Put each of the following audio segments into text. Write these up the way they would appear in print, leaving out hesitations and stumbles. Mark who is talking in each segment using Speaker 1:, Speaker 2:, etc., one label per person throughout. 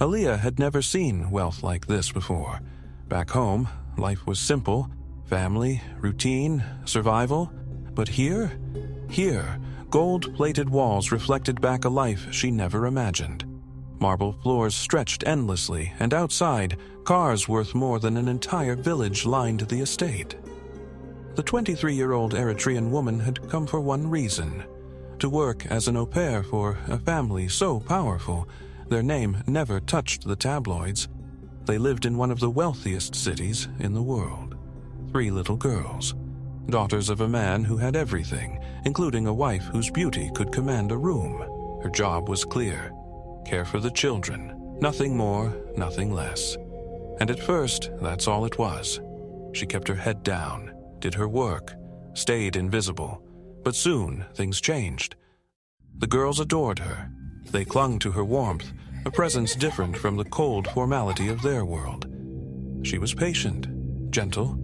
Speaker 1: Aaliyah had never seen wealth like this before. Back home, life was simple: family, routine, survival. But here, gold-plated walls reflected back a life she never imagined. Marble floors stretched endlessly, and outside, cars worth more than an entire village lined the estate. The 23-year-old Eritrean woman had come for one reason: to work as an au pair for a family so powerful their name never touched the tabloids. They lived in one of the wealthiest cities in the world. 3 little girls, daughters of a man who had everything, including a wife whose beauty could command a room. Her job was clear: care for the children, nothing more, nothing less. And at first, that's all it was. She kept her head down, did her work, stayed invisible. But soon, things changed. The girls adored her. They clung to her warmth, a presence different from the cold formality of their world. She was patient, gentle,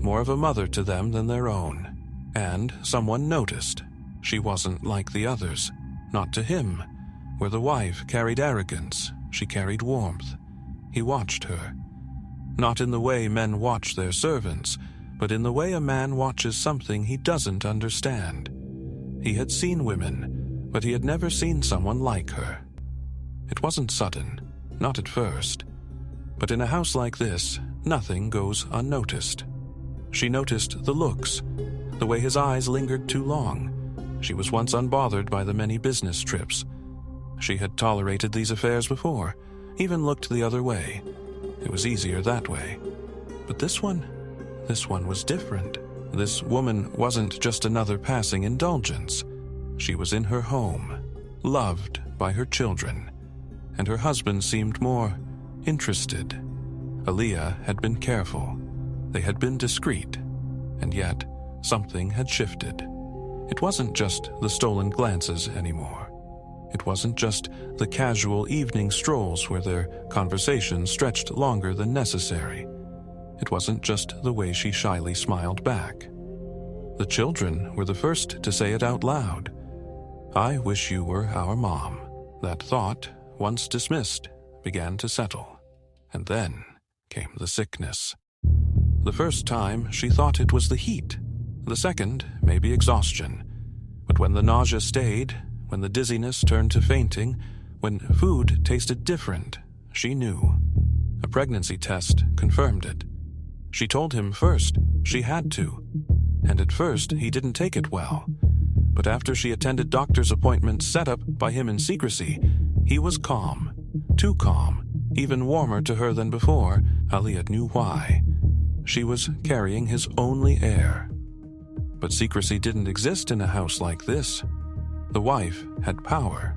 Speaker 1: more of a mother to them than their own. And someone noticed. She wasn't like the others, not to him. Where the wife carried arrogance, she carried warmth. He watched her. Not in the way men watch their servants, but in the way a man watches something he doesn't understand. He had seen women, but he had never seen someone like her. It wasn't sudden, not at first. But in a house like this, nothing goes unnoticed. She noticed the looks, the way his eyes lingered too long. She was once unbothered by the many business trips. She had tolerated these affairs before, even looked the other way. It was easier that way. But this one was different. This woman wasn't just another passing indulgence. She was in her home, loved by her children, and her husband seemed more interested. Aaliyah had been careful. They had been discreet, and yet something had shifted. It wasn't just the stolen glances anymore. It wasn't just the casual evening strolls where their conversation stretched longer than necessary. It wasn't just the way she shyly smiled back. The children were the first to say it out loud. "I wish you were our mom." That thought, once dismissed, began to settle. And then came the sickness. The first time, she thought it was the heat. The second, maybe exhaustion. But when the nausea stayed, when the dizziness turned to fainting, when food tasted different, she knew. A pregnancy test confirmed it. She told him first she had to, and at first he didn't take it well. But after she attended doctor's appointments set up by him in secrecy, he was calm. Too calm, even warmer to her than before. Aaliyah knew why. She was carrying his only heir. But secrecy didn't exist in a house like this. The wife had power,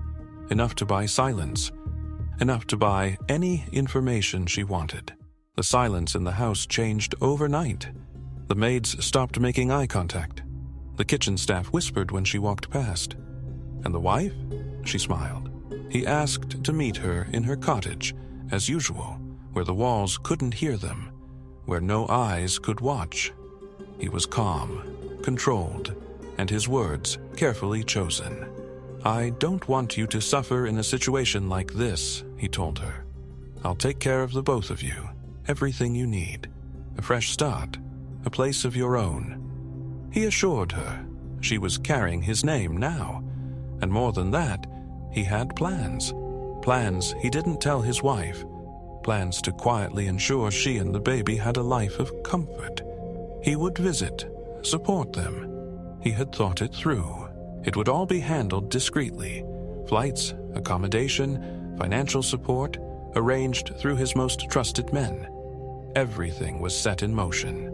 Speaker 1: enough to buy silence, enough to buy any information she wanted. The silence in the house changed overnight. The maids stopped making eye contact. The kitchen staff whispered when she walked past. And the wife? She smiled. He asked to meet her in her cottage, as usual, where the walls couldn't hear them, where no eyes could watch. He was calm, controlled, and his words carefully chosen. "I don't want you to suffer in a situation like this," he told her. "I'll take care of the both of you, everything you need, a fresh start, a place of your own." He assured her she was carrying his name now, and more than that, he had plans. Plans he didn't tell his wife. Plans to quietly ensure she and the baby had a life of comfort. He would visit, support them. He had thought it through. It would all be handled discreetly. Flights, accommodation, financial support, arranged through his most trusted men. Everything was set in motion.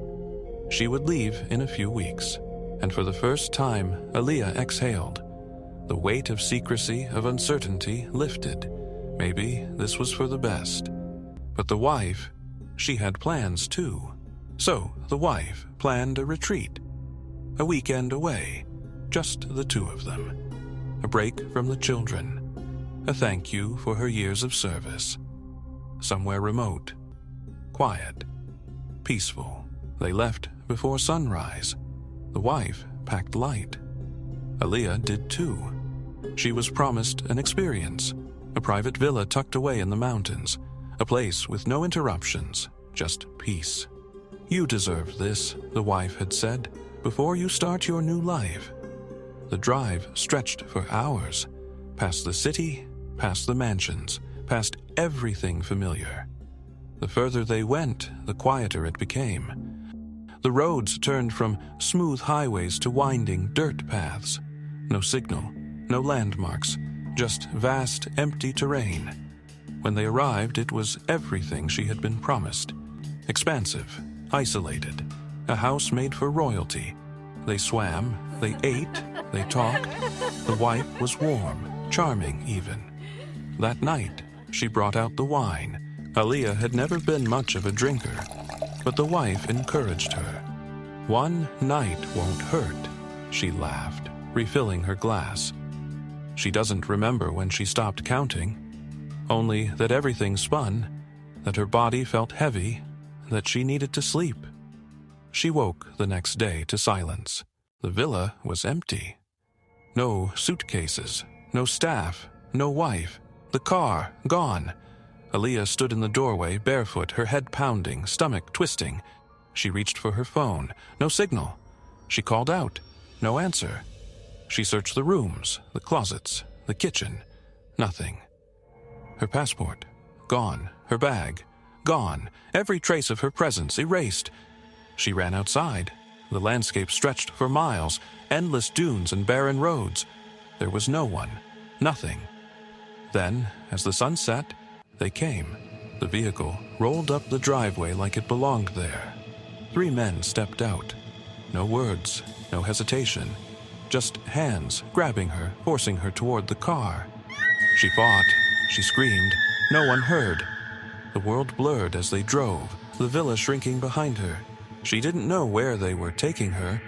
Speaker 1: She would leave in a few weeks, and for the first time, Aaliyah exhaled. The weight of secrecy, of uncertainty, lifted. Maybe this was for the best. But the wife, she had plans too. So the wife planned a retreat. A weekend away, just the two of them. A break from the children. A thank you for her years of service. Somewhere remote, quiet, peaceful. They left before sunrise. The wife packed light. Aaliyah did too. She was promised an experience, A private villa tucked away in the mountains, a place with no interruptions, just peace. "You deserve this," the wife had said, "before you start your new life." The drive stretched for hours, past the city, past the mansions, past everything familiar. The further they went, the quieter it became. The roads turned from smooth highways to winding dirt paths. No signal, no landmarks, just vast, empty terrain. When they arrived, it was everything she had been promised. Expansive, isolated, a house made for royalty. They swam, they ate, they talked. The wife was warm, charming even. That night, she brought out the wine. Aaliyah had never been much of a drinker, but the wife encouraged her. "One night won't hurt," she laughed, refilling her glass. She doesn't remember when she stopped counting, only that everything spun, that her body felt heavy, that she needed to sleep. She woke the next day to silence. The villa was empty. No suitcases, no staff, no wife. The car, gone. Aaliyah stood in the doorway, barefoot, her head pounding, stomach twisting. She reached for her phone. No signal. She called out. No answer. She searched the rooms, the closets, the kitchen. Nothing. Her passport, gone. Her bag, gone. Every trace of her presence erased. She ran outside. The landscape stretched for miles, endless dunes and barren roads. There was no one, nothing. Then, as the sun set, they came. The vehicle rolled up the driveway like it belonged there. 3 men stepped out. No words, no hesitation. Just hands grabbing her, forcing her toward the car. She fought. She screamed. No one heard. The world blurred as they drove, the villa shrinking behind her. She didn't know where they were taking her,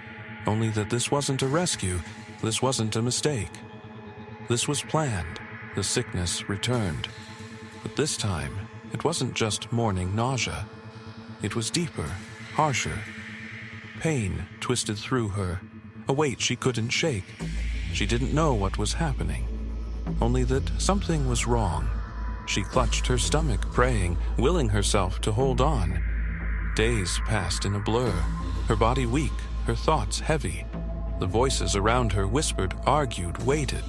Speaker 1: only that this wasn't a rescue, this wasn't a mistake. This was planned. The sickness returned. But this time, it wasn't just morning nausea. It was deeper, harsher. Pain twisted through her, a weight she couldn't shake. She didn't know what was happening, only that something was wrong. She clutched her stomach, praying, willing herself to hold on. Days passed in a blur, her body weak, her thoughts heavy. The voices around her whispered, argued, waited.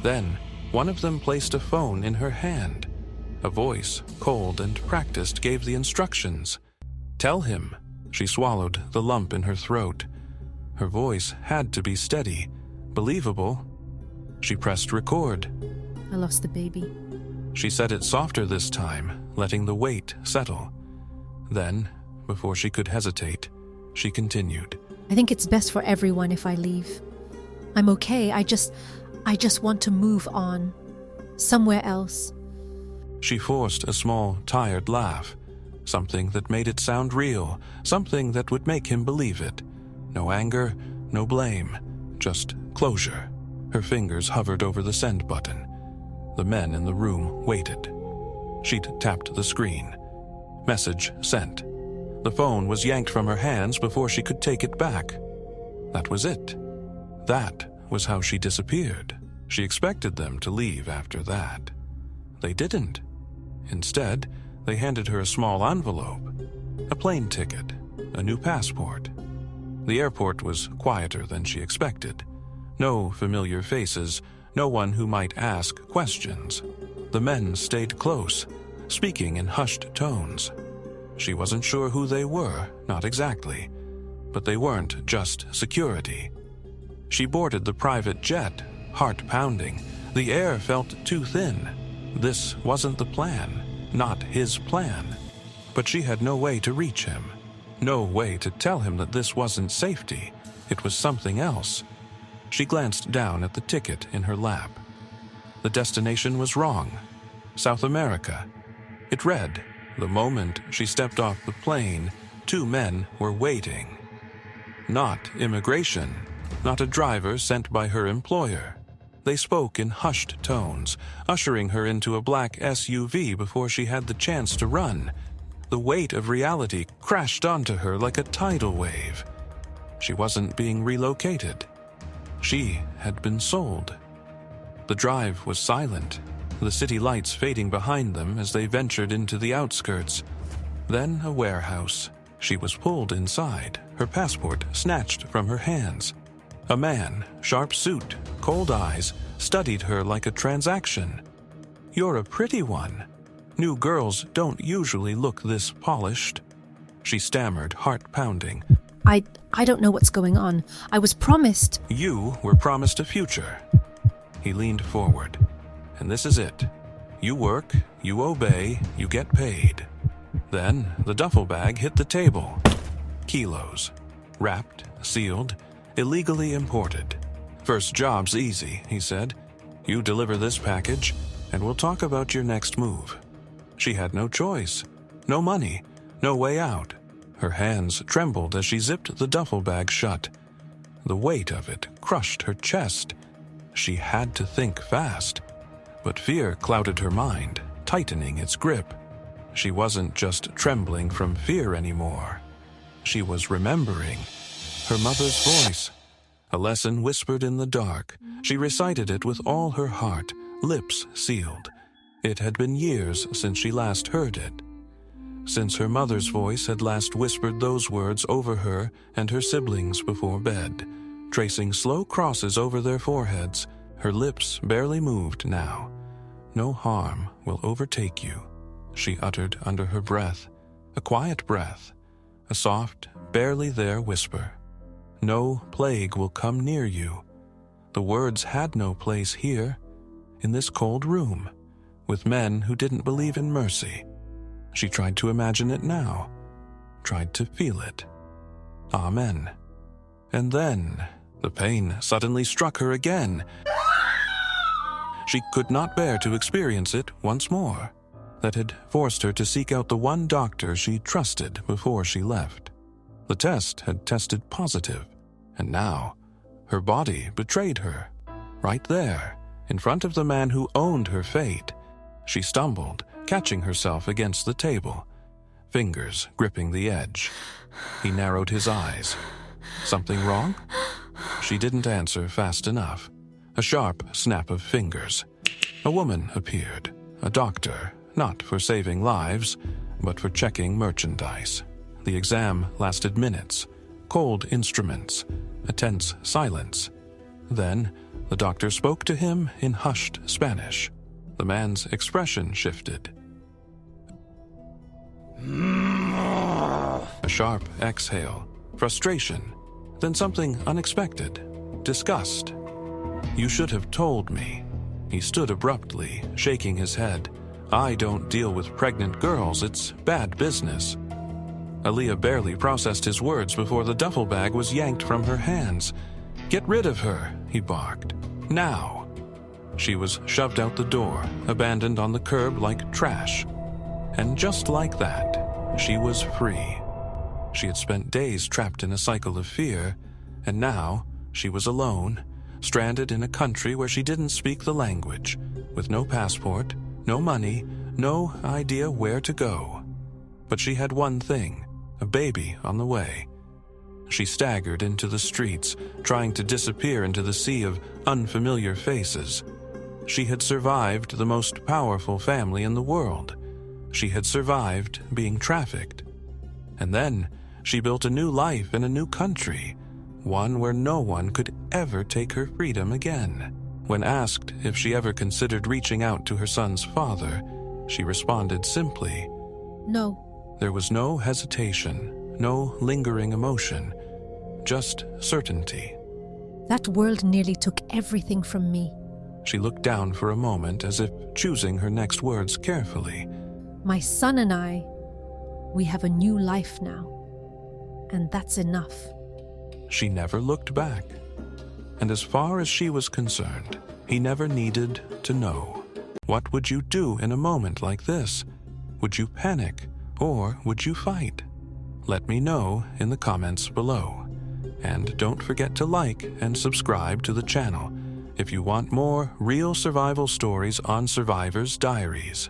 Speaker 1: Then, one of them placed a phone in her hand. A voice, cold and practiced, gave the instructions. "Tell him." She swallowed the lump in her throat. Her voice had to be steady, believable. She pressed record.
Speaker 2: "I lost the baby."
Speaker 1: She said it softer this time, letting the weight settle. Then, before she could hesitate, she continued.
Speaker 2: "I think it's best for everyone if I leave. I'm okay. I just want to move on. Somewhere else."
Speaker 1: She forced a small, tired laugh. Something that made it sound real. Something that would make him believe it. No anger, no blame. Just closure. Her fingers hovered over the send button. The men in the room waited. She'd tapped the screen. Message sent. The phone was yanked from her hands before she could take it back. That was it. That was how she disappeared. She expected them to leave after that. They didn't. Instead, they handed her a small envelope, a plane ticket, a new passport. The airport was quieter than she expected. No familiar faces, no one who might ask questions. The men stayed close, speaking in hushed tones. She wasn't sure who they were, not exactly, but they weren't just security. She boarded the private jet, heart pounding. The air felt too thin. This wasn't the plan, not his plan. But she had no way to reach him, no way to tell him that this wasn't safety. It was something else. She glanced down at the ticket in her lap. The destination was wrong. South America. It read, the moment she stepped off the plane, 2 men were waiting. Not immigration, not a driver sent by her employer. They spoke in hushed tones, ushering her into a black SUV before she had the chance to run. The weight of reality crashed onto her like a tidal wave. She wasn't being relocated. She had been sold. The drive was silent. the city lights fading behind them as they ventured into the outskirts. Then a warehouse. She was pulled inside, her passport snatched from her hands. A man, sharp suit, cold eyes, studied her like a transaction. "You're a pretty one. New girls don't usually look this polished." She stammered, heart pounding.
Speaker 2: I don't know what's going on. I was promised.
Speaker 1: "You were promised a future." He leaned forward. "And this is it. You work, you obey, you get paid." Then the duffel bag hit the table. Kilos. Wrapped, sealed, illegally imported. "First job's easy," he said. "You deliver this package, and we'll talk about your next move." She had no choice. No money. No way out. Her hands trembled as she zipped the duffel bag shut. The weight of it crushed her chest. She had to think fast. But fear clouded her mind, tightening its grip. She wasn't just trembling from fear anymore. She was remembering her mother's voice. A lesson whispered in the dark. She recited it with all her heart, lips sealed. It had been years since she last heard it. Since her mother's voice had last whispered those words over her and her siblings before bed, tracing slow crosses over their foreheads. Her lips barely moved now. "No harm will overtake you," she uttered under her breath, a quiet breath, a soft, barely there whisper. "No plague will come near you." The words had no place here, in this cold room, with men who didn't believe in mercy. She tried to imagine it now, tried to feel it. Amen. And then the pain suddenly struck her again. She could not bear to experience it once more. That had forced her to seek out the one doctor she trusted before she left. The test had tested positive, and now her body betrayed her. Right there, in front of the man who owned her fate. She stumbled, catching herself against the table, fingers gripping the edge. He narrowed his eyes. "Something wrong?" She didn't answer fast enough. A sharp snap of fingers. A woman appeared, a doctor, not for saving lives, but for checking merchandise. The exam lasted minutes, cold instruments, a tense silence. Then the doctor spoke to him in hushed Spanish. The man's expression shifted. A sharp exhale, frustration, then something unexpected, disgust. "You should have told me." He stood abruptly, shaking his head. "I don't deal with pregnant girls, it's bad business." Aaliyah barely processed his words before the duffel bag was yanked from her hands. "Get rid of her," he barked. "Now." She was shoved out the door, abandoned on the curb like trash. And just like that, she was free. She had spent days trapped in a cycle of fear, and now she was alone, stranded in a country where she didn't speak the language, with no passport, no money, no idea where to go. But she had one thing, a baby on the way. She staggered into the streets, trying to disappear into the sea of unfamiliar faces. She had survived the most powerful family in the world. She had survived being trafficked. And then she built a new life in a new country, one where no one could ever take her freedom again. When asked if she ever considered reaching out to her son's father, she responded simply,
Speaker 2: "No."
Speaker 1: There was no hesitation, no lingering emotion, just certainty.
Speaker 2: That world nearly took everything from me.
Speaker 1: She looked down for a moment as if choosing her next words carefully.
Speaker 2: My son and I, we have a new life now. And that's enough.
Speaker 1: She never looked back. And as far as she was concerned, he never needed to know. What would you do in a moment like this? Would you panic, or would you fight? Let me know in the comments below. And don't forget to like and subscribe to the channel if you want more real survival stories on Survivor's Diaries.